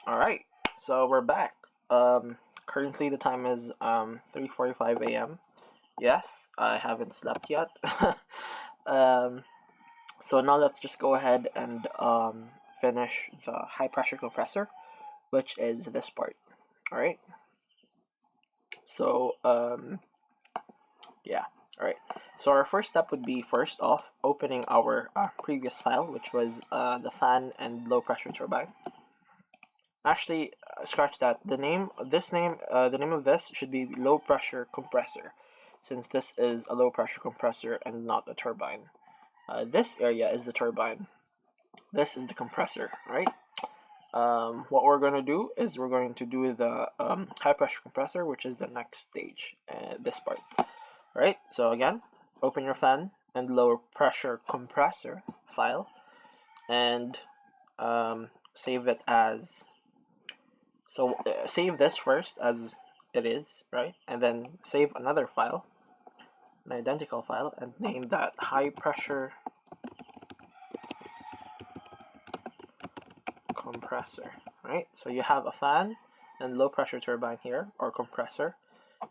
Alright, so we're back. Currently the time is 3:45 a.m. Yes, I haven't slept yet. um, so now let's just go ahead and finish the high pressure compressor, which is this part. Alright, so yeah, alright. So our first step would be first off opening our previous file, which was the fan and low pressure turbine. Actually, scratch that. The name of this should be low pressure compressor, since this is a low pressure compressor and not a turbine. This area is the turbine. This is the compressor, right? What we're going to do is we're going to do the high pressure compressor, which is the next stage, this part. Right? So again, open your fan and low pressure compressor file, and save it as. So save this first as it is, right? And then save another file, an identical file, and name that high pressure compressor, right? So you have a fan and low pressure turbine here, or compressor,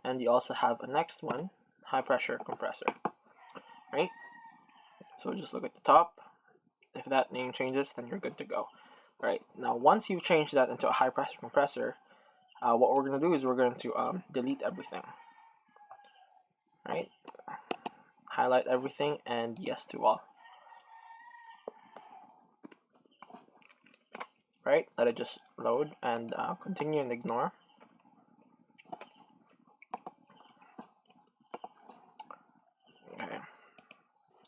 and you also have a next one, high pressure compressor, right? So just look at the top. If that name changes, then you're good to go. Right, now once you've changed that into a high pressure compressor, what we're going to do is we're going to delete everything. Right, highlight everything and yes to all. Right, let it just load and continue and ignore. Okay,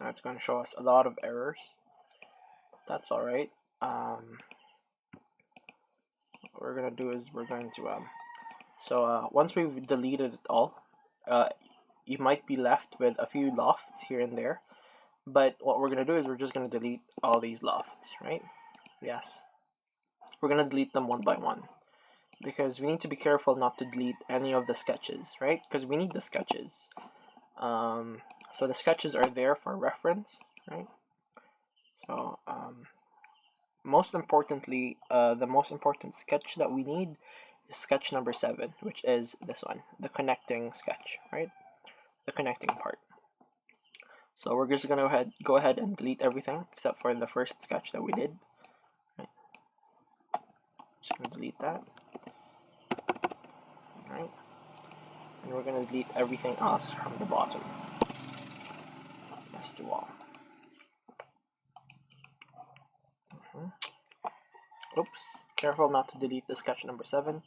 that's going to show us a lot of errors. That's alright. What we're going to do is we're going to once we've deleted it all, you might be left with a few lofts here and there, but what we're going to do is we're just going to delete all these lofts, right? Yes, we're going to delete them one by one, because we need to be careful not to delete any of the sketches, right? Because we need the sketches. So the sketches are there for reference, right? So most importantly, the most important sketch that we need is sketch number 7, which is this one, the connecting sketch, right? The connecting part. So we're just gonna go ahead and delete everything except for the first sketch that we did. Right. Just gonna delete that. Right. And we're gonna delete everything else from the bottom. Yes to all. Oops. Careful not to delete the sketch number 7.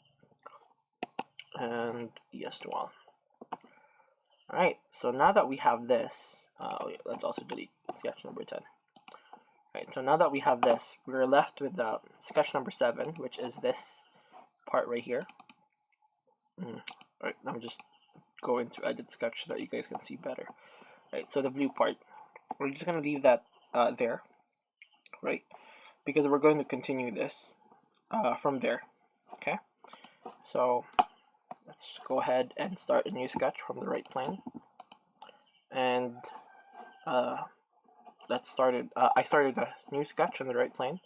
And yes to all. Alright, so now that we have this, let's also delete sketch number 10. Right, so now that we have this, we're left with the sketch number 7, which is this part right here. Alright, I'm just going to edit sketch so that you guys can see better. Right, so the blue part, we're just going to leave that there, right? Because we're going to continue this from there, okay? So let's just go ahead and start a new sketch from the right plane. And let's start it. I started a new sketch on the right plane.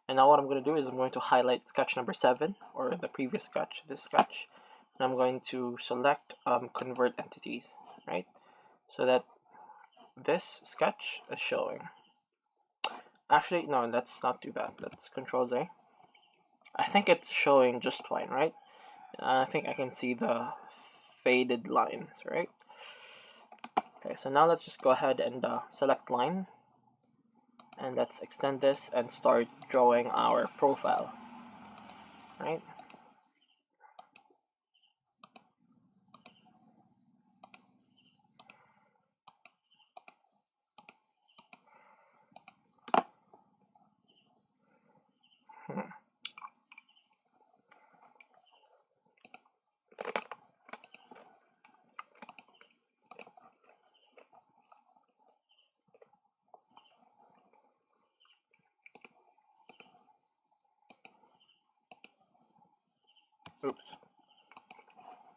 And now what I'm going to do is I'm going to highlight sketch number 7, or the previous sketch, this sketch. And I'm going to select convert entities, right? So that this sketch is showing. Actually, no, let's not do that. Let's Control Z. I think it's showing just fine, right? I think I can see the faded lines, right? Okay, so now let's just go ahead and select line. And let's extend this and start drawing our profile, right? Oops.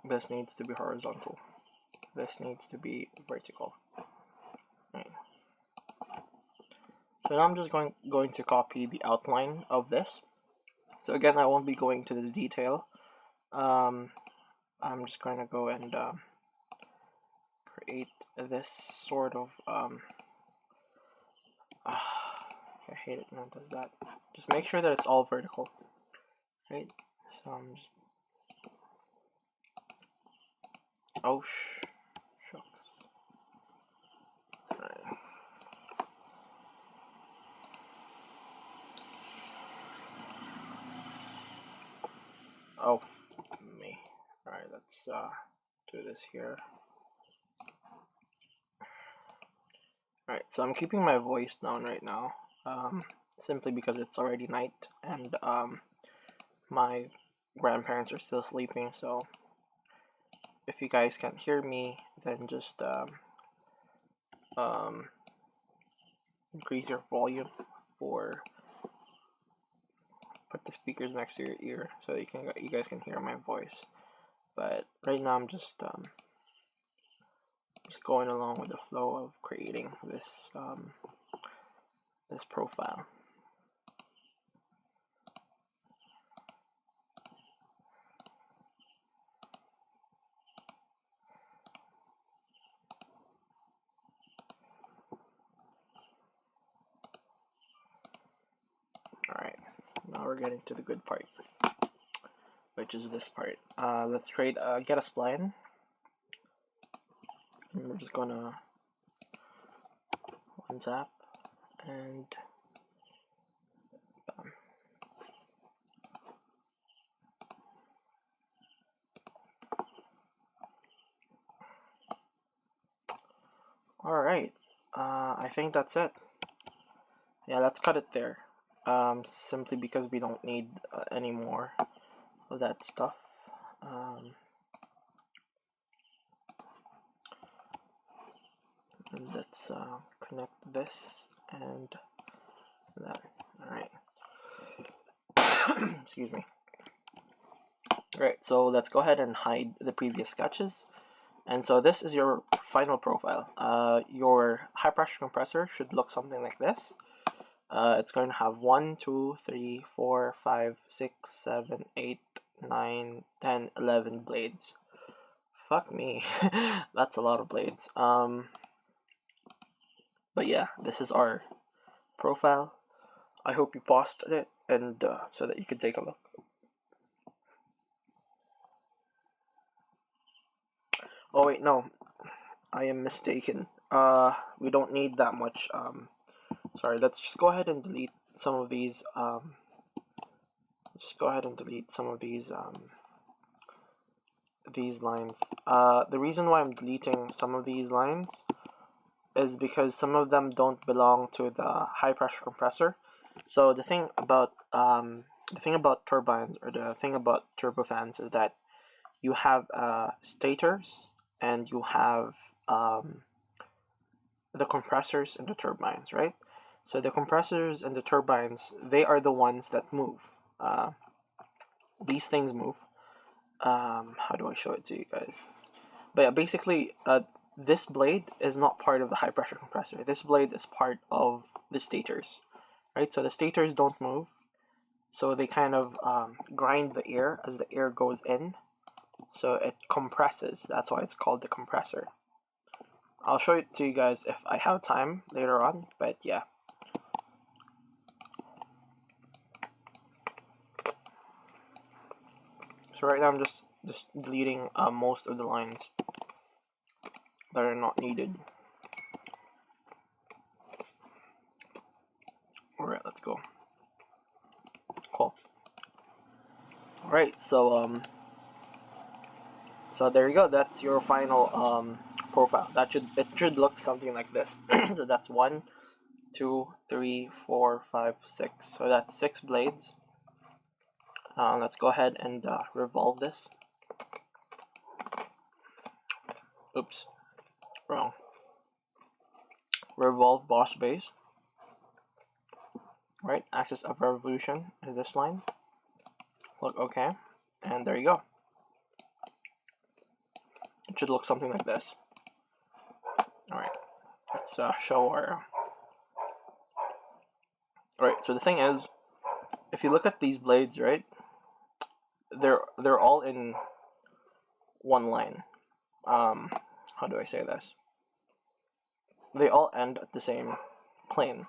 This needs to be horizontal. This needs to be vertical. Right. So now I'm just going to copy the outline of this. So again, I won't be going to the detail. I'm just going to go and create this sort of I hate it when it does that. Just make sure that it's all vertical, right? So I'm just shucks. Right. Oh, me. Alright, let's do this here. Alright, so I'm keeping my voice down right now, simply because it's already night and my grandparents are still sleeping, so if you guys can't hear me, then just increase your volume or put the speakers next to your ear so that you guys can hear my voice. But right now I'm just going along with the flow of creating this this profile. Alright, now we're getting to the good part, which is this part. Let's create get a spline. And we're just gonna untap and bam. Alright, I think that's it. Yeah, let's cut it there. Simply because we don't need any more of that stuff. And let's connect this and that. Alright. Excuse me. Alright, so let's go ahead and hide the previous sketches. And so this is your final profile. Your high pressure compressor should look something like this. It's going to have 1, 2, 3, 4, 5, 6, 7, 8, 9, 10, 11 blades. Fuck me. That's a lot of blades. But yeah, this is our profile. I hope you paused it and so that you could take a look. Oh wait, no, I am mistaken. We don't need that much. Sorry, let's just go ahead and delete some of these. Just go ahead and delete some of these lines. The reason why I'm deleting some of these lines is because some of them don't belong to the high pressure compressor. So the thing about turbines, or the thing about turbofans, is that you have stators and you have the compressors and the turbines, right? So the compressors and the turbines, they are the ones that move. These things move. How do I show it to you guys? But yeah, basically, this blade is not part of the high pressure compressor. This blade is part of the stators, right? So the stators don't move, so they kind of grind the air as the air goes in, so it compresses. That's why it's called the compressor. I'll show it to you guys if I have time later on, but yeah. So right now I'm just deleting most of the lines that are not needed. Alright, let's go. Cool. Alright, so there you go. That's your final profile. It should look something like this. So that's 1, 2, 3, 4, 5, 6. So that's 6 blades. Let's go ahead and revolve this. Oops, wrong. Revolve boss base. Right, axis of revolution is this line. Look okay, and there you go. It should look something like this. Alright, let's show our... Alright, so the thing is, if you look at these blades, right, they're all in one line. How do I say this? They all end at the same plane.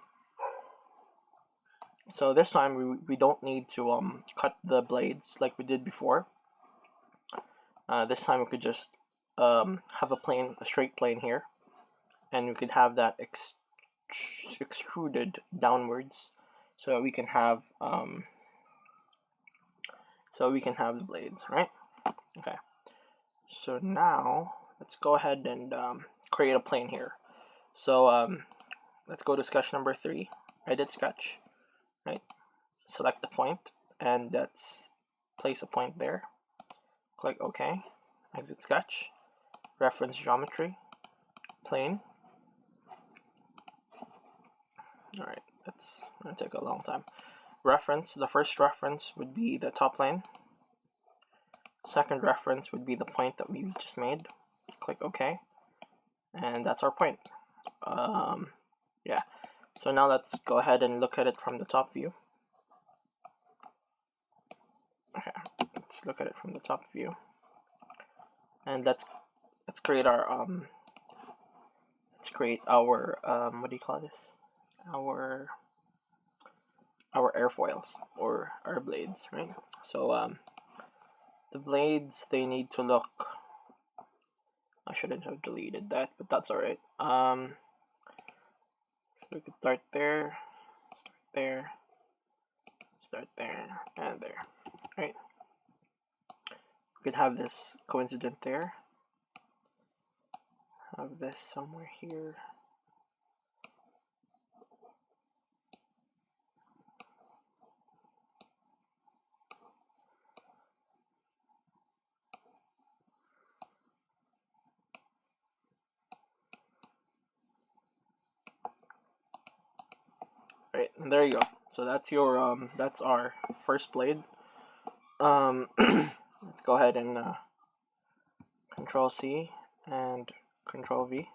So this time we don't need to cut the blades like we did before. This time we could just have a straight plane here, and we could have that extruded downwards, so we can have the blades, right? Okay. So now let's go ahead and create a plane here. So let's go to sketch number 3. Edit sketch, right? Select the point, and let's place a point there. Click OK. Exit sketch. Reference geometry. Plane. Alright, that's gonna take a long time. Reference. The first reference would be the top plane. Second reference would be the point that we just made. Click OK. And that's our point. Yeah. So now let's go ahead and look at it from the top view. Okay, let's look at it from the top view. And let's create our what do you call this? Our airfoils, or our blades, right? So the blades, they need to look, I shouldn't have deleted that, but that's alright. So we could start there, start there, and there, right? We could have this coincident there, have this somewhere here. Right, and there you go. So that's your that's our first blade. Let's go ahead and Control C and Control V.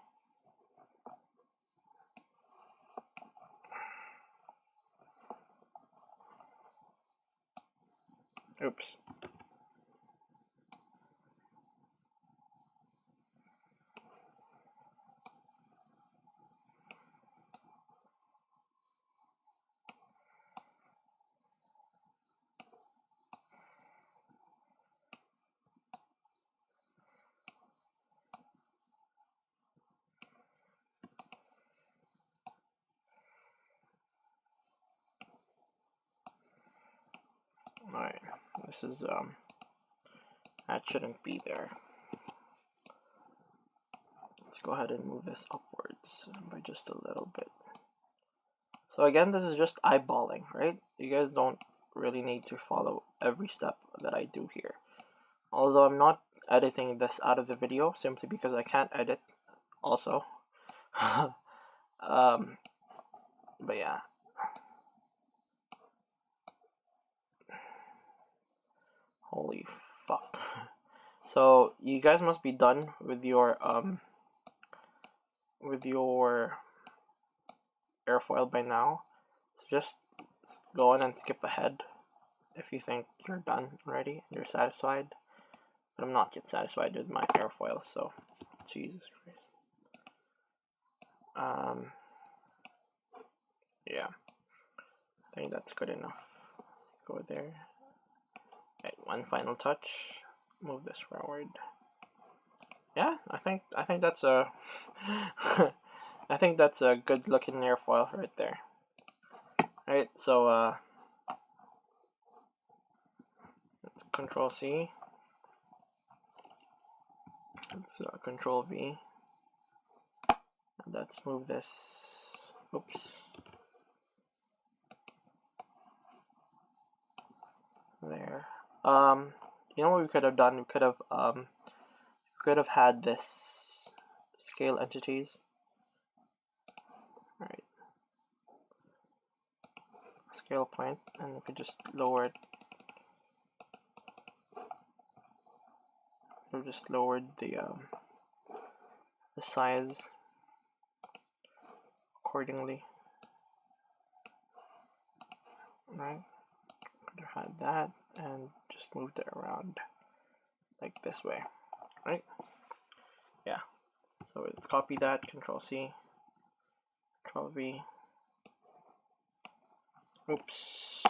Oops. Alright, this is that shouldn't be there. Let's go ahead and move this upwards by just a little bit. So again, this is just eyeballing, right? You guys don't really need to follow every step that I do here. Although I'm not editing this out of the video simply because I can't edit also. But yeah. Holy fuck. So you guys must be done with your airfoil by now. So just go on and skip ahead if you think you're done already, you're satisfied. But I'm not yet satisfied with my airfoil, so Jesus Christ. Yeah, I think that's good enough. Go there. Right, one final touch. Move this forward. Yeah, I think that's a I think that's a good looking airfoil right there. Right, so let's Control C. Let's Control V. And let's move this. Oops. There. You know what we could have done? We could have had this scale entities. Right. Scale point, and we could just lower it. We've just lowered the size accordingly. Right. had that and just moved it around like this way, right? Yeah. So let's copy that, Control C, Control V. Oops.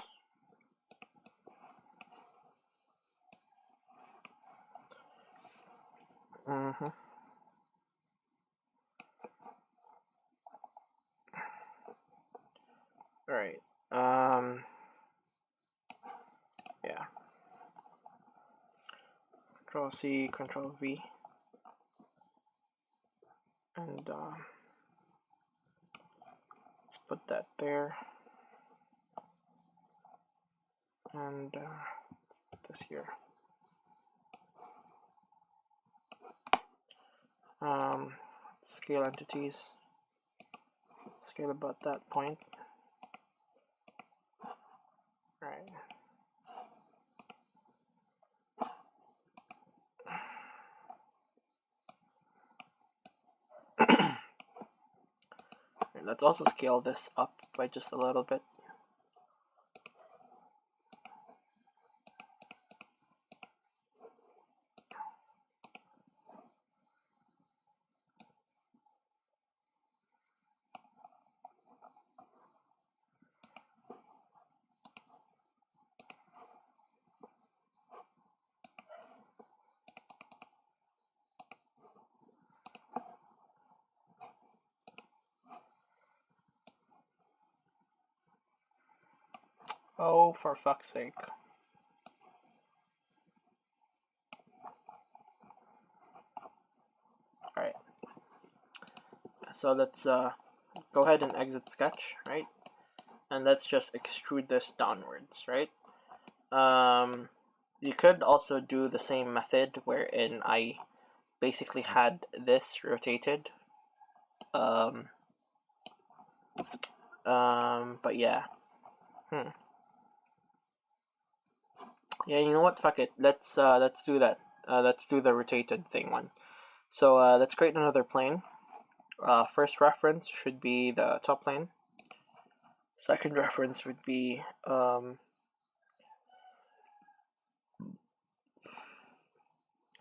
Alright. Yeah. Control C, Control V. And let's put that there. And this here. Scale entities. Scale about that point. Right. Let's also scale this up by just a little bit. Oh, for fuck's sake. Alright. So let's go ahead and exit sketch, right? And let's just extrude this downwards, right? You could also do the same method wherein I basically had this rotated. But yeah. Yeah, you know what? Fuck it. Let's do that. Let's do the rotated thing one. So let's create another plane. First reference should be the top plane. Second reference would be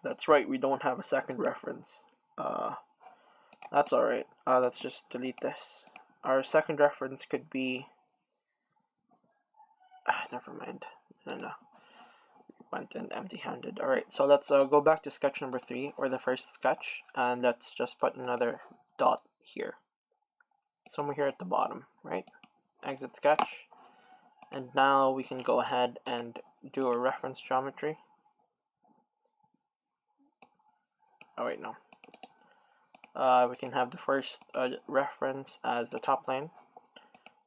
that's right, we don't have a second reference. That's alright. Let's just delete this. Our second reference could be never mind. No. Went in empty-handed. Alright, so let's go back to sketch number 3, or the first sketch, and let's just put another dot here. Somewhere here at the bottom, right? Exit sketch. And now we can go ahead and do a reference geometry. Oh wait, no. We can have the first reference as the top plane.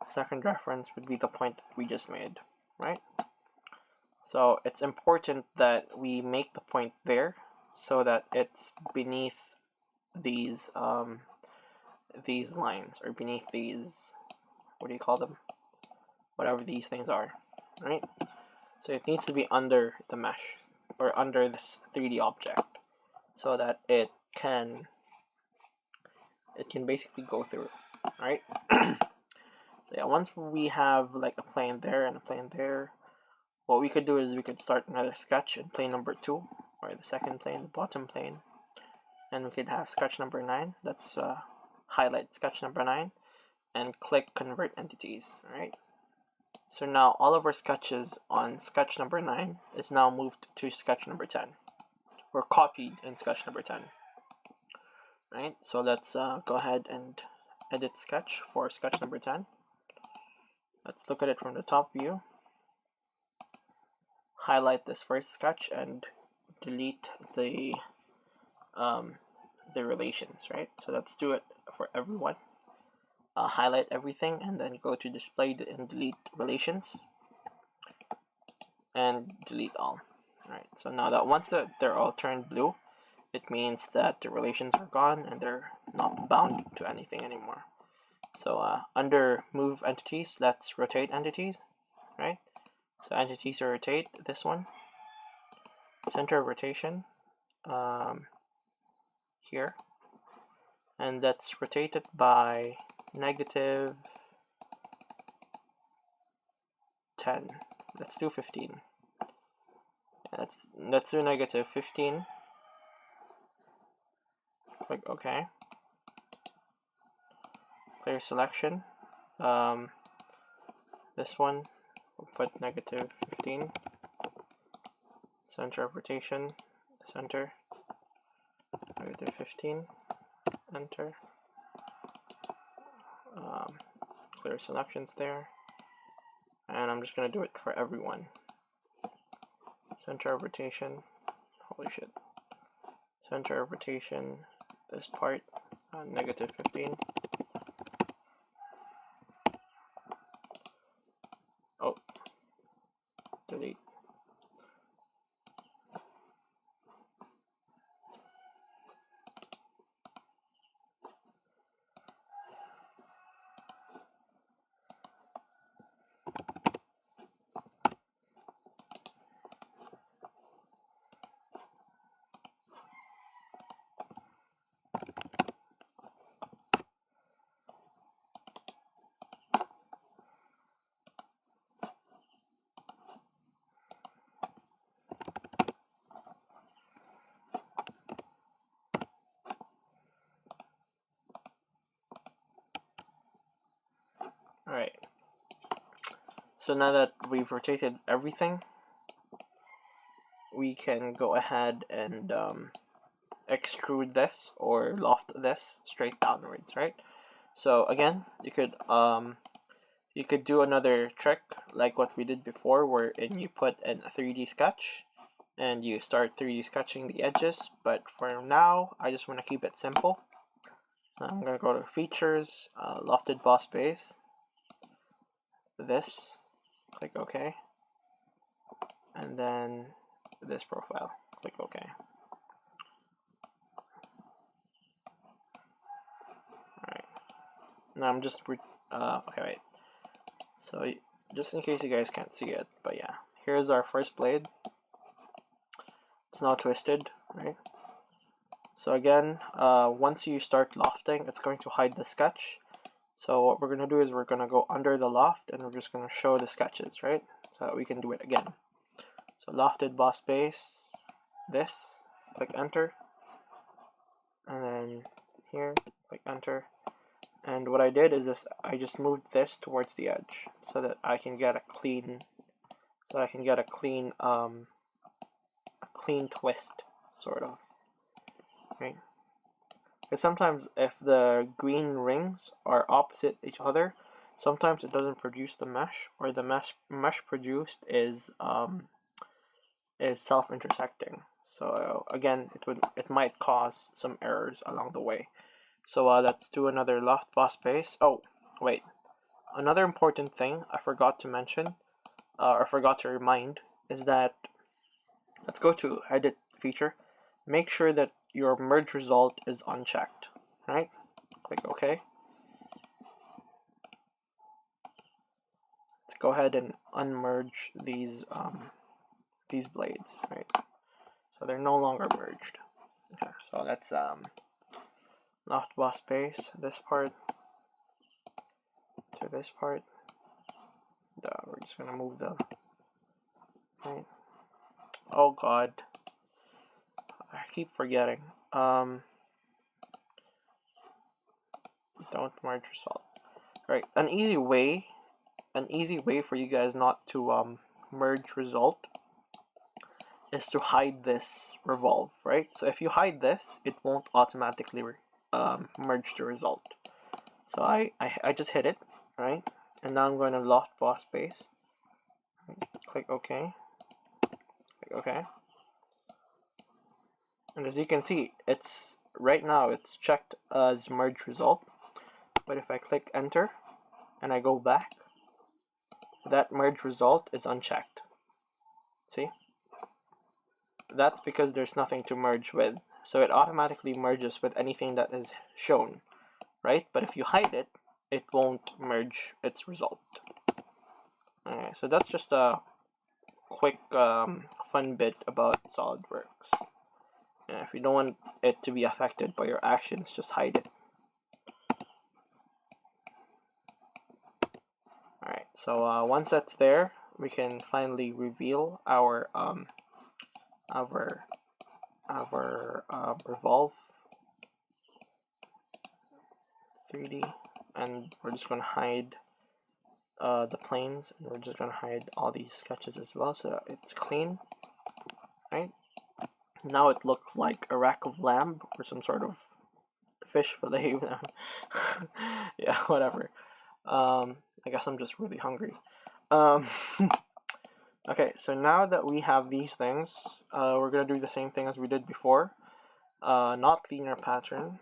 Second reference would be the point we just made, right? So it's important that we make the point there so that it's beneath these lines, or beneath these, what do you call them? Whatever these things are, right? So it needs to be under the mesh, or under this 3D object, so that it can basically go through, right? So yeah, once we have like a plane there and a plane there, what we could do is we could start another sketch in plane number 2, or the second plane, the bottom plane, and we could have sketch number 9. Let's highlight sketch number 9 and click convert entities, right? So now all of our sketches on sketch number 9 is now moved to sketch number 10, or copied in sketch number 10, right? So let's go ahead and edit sketch for sketch number 10. Let's look at it from the top view. Highlight this first sketch and delete the relations, right? So let's do it for everyone. Highlight everything and then go to display and delete relations and delete all. Alright, so now that once they're all turned blue, it means that the relations are gone and they're not bound to anything anymore. So under move entities, let's rotate entities, right? So entities to rotate, this one, center of rotation, here, and let's rotate it by -10. let's do 15. Let's do negative 15. Click OK. Clear selection. This one, we'll put negative 15. Center of rotation, center. Negative 15. Enter. Clear selections there. And I'm just going to do it for everyone. Center of rotation. Holy shit. Center of rotation, this part, negative 15. Oh, delete. Alright, so now that we've rotated everything, we can go ahead and extrude this or loft this straight downwards, right? So again, you could do another trick like what we did before, wherein you put in a 3D sketch and you start 3D sketching the edges, but for now, I just want to keep it simple. So I'm going to go to Features, Lofted Boss Base, this, click OK, and then this profile, click OK. Alright, now I'm just, okay, wait. So just in case you guys can't see it, but yeah, here's our first blade. It's now twisted, right? So again, once you start lofting, it's going to hide the sketch. So what we're going to do is we're going to go under the loft and we're just going to show the sketches, right? So that we can do it again. So lofted boss base, this, click enter. And then here, click enter. And what I did is this, I just moved this towards the edge so that I can get a clean, clean twist, sort of, right? Because sometimes if the green rings are opposite each other, sometimes it doesn't produce the mesh, or the mesh produced is self-intersecting. So again, it might cause some errors along the way. So let's do another loft boss base. Oh wait, another important thing I forgot to mention, or forgot to remind, is that let's go to edit feature. Make sure that your merge result is unchecked, right? Click OK. Let's go ahead and unmerge these blades, right? So they're no longer merged. Okay, so that's loft boss base, this part to this part. We're just gonna move the, right? Oh god, I keep forgetting. Don't merge result. Right, an easy way for you guys not to merge result is to hide this revolve, right? So if you hide this, it won't automatically merge the result. So I just hit it, right? And now I'm going to loft boss base. Click OK. Click OK. And as you can see, it's right now it's checked as merge result. But if I click enter and I go back, that merge result is unchecked. See? That's because there's nothing to merge with. So it automatically merges with anything that is shown, right? But if you hide it, it won't merge its result. Okay, so that's just a quick fun bit about SolidWorks. And if you don't want it to be affected by your actions, just hide it. Alright, so once that's there, we can finally reveal our Revolve 3D, and we're just going to hide the planes, and we're just going to hide all these sketches as well, so it's clean. Right now it looks like a rack of lamb or some sort of fish fillet. Yeah, whatever. I guess I'm just really hungry. Okay, so now that we have these things, we're gonna do the same thing as we did before. Not linear pattern,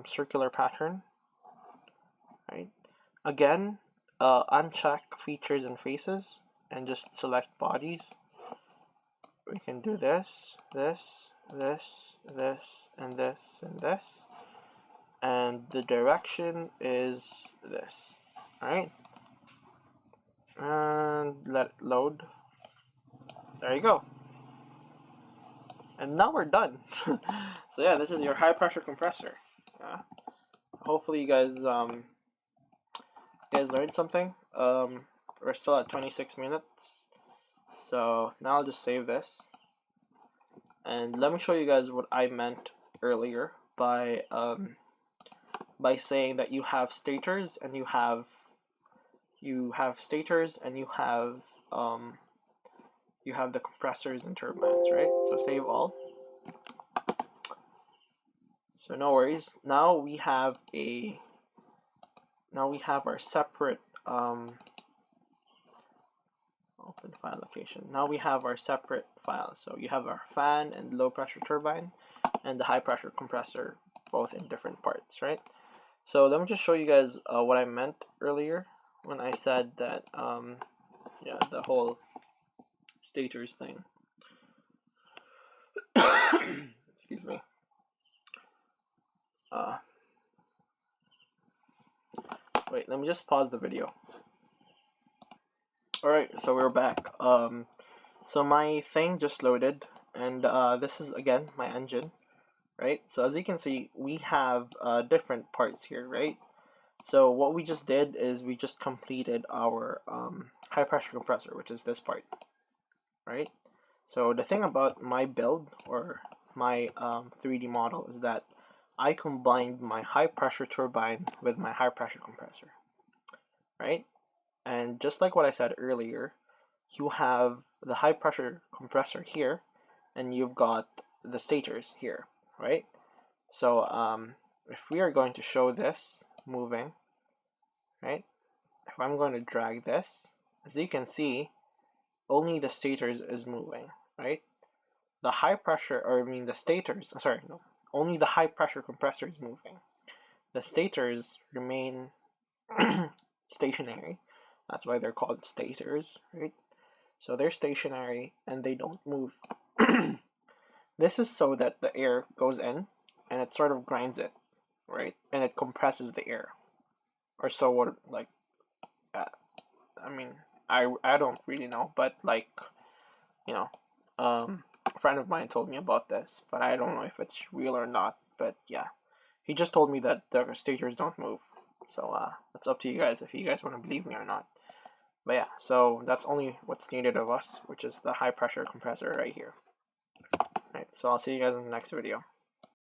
circular pattern. Right. Again, uncheck features and faces, and just select bodies. We can do this, this, this, this, and this, and this. And the direction is this. Alright. And let it load. There you go. And now we're done. So yeah, this is your high pressure compressor. Hopefully you guys learned something. We're still at 26 minutes. So now I'll just save this. And let me show you guys what I meant earlier by saying that you have stators and you have the compressors and turbines, right? So save all. So no worries. Now we have our separate open file location. Now we have our separate files. So you have our fan and low pressure turbine and the high pressure compressor, both in different parts, right? So let me just show you guys what I meant earlier when I said that yeah, the whole stators thing. Excuse me. Wait, let me just pause the video. Alright, so we're back. So my thing just loaded, and this is again my engine, right? So as you can see, we have different parts here, right? So what we just did is we just completed our high pressure compressor, which is this part, right? So the thing about my build or my 3D model is that I combined my high pressure turbine with my high pressure compressor, right? And just like what I said earlier, you have the high pressure compressor here, and you've got the stators here, right? So if we are going to show this moving, right? If I'm going to drag this, as you can see, only the stators is moving, right? The high pressure, or I mean the stators, sorry, no, only the high pressure compressor is moving. The stators remain stationary. That's why they're called stators, right? So they're stationary and they don't move. This is so that the air goes in and it sort of grinds it, right? And it compresses the air. Or so what, like, I mean, I don't really know, but like, you know, a friend of mine told me about this, but I don't know if it's real or not. But yeah, he just told me that the stators don't move. So it's up to you guys if you guys want to believe me or not. But yeah, so that's only what's needed of us, which is the high pressure compressor right here. Right, so I'll see you guys in the next video.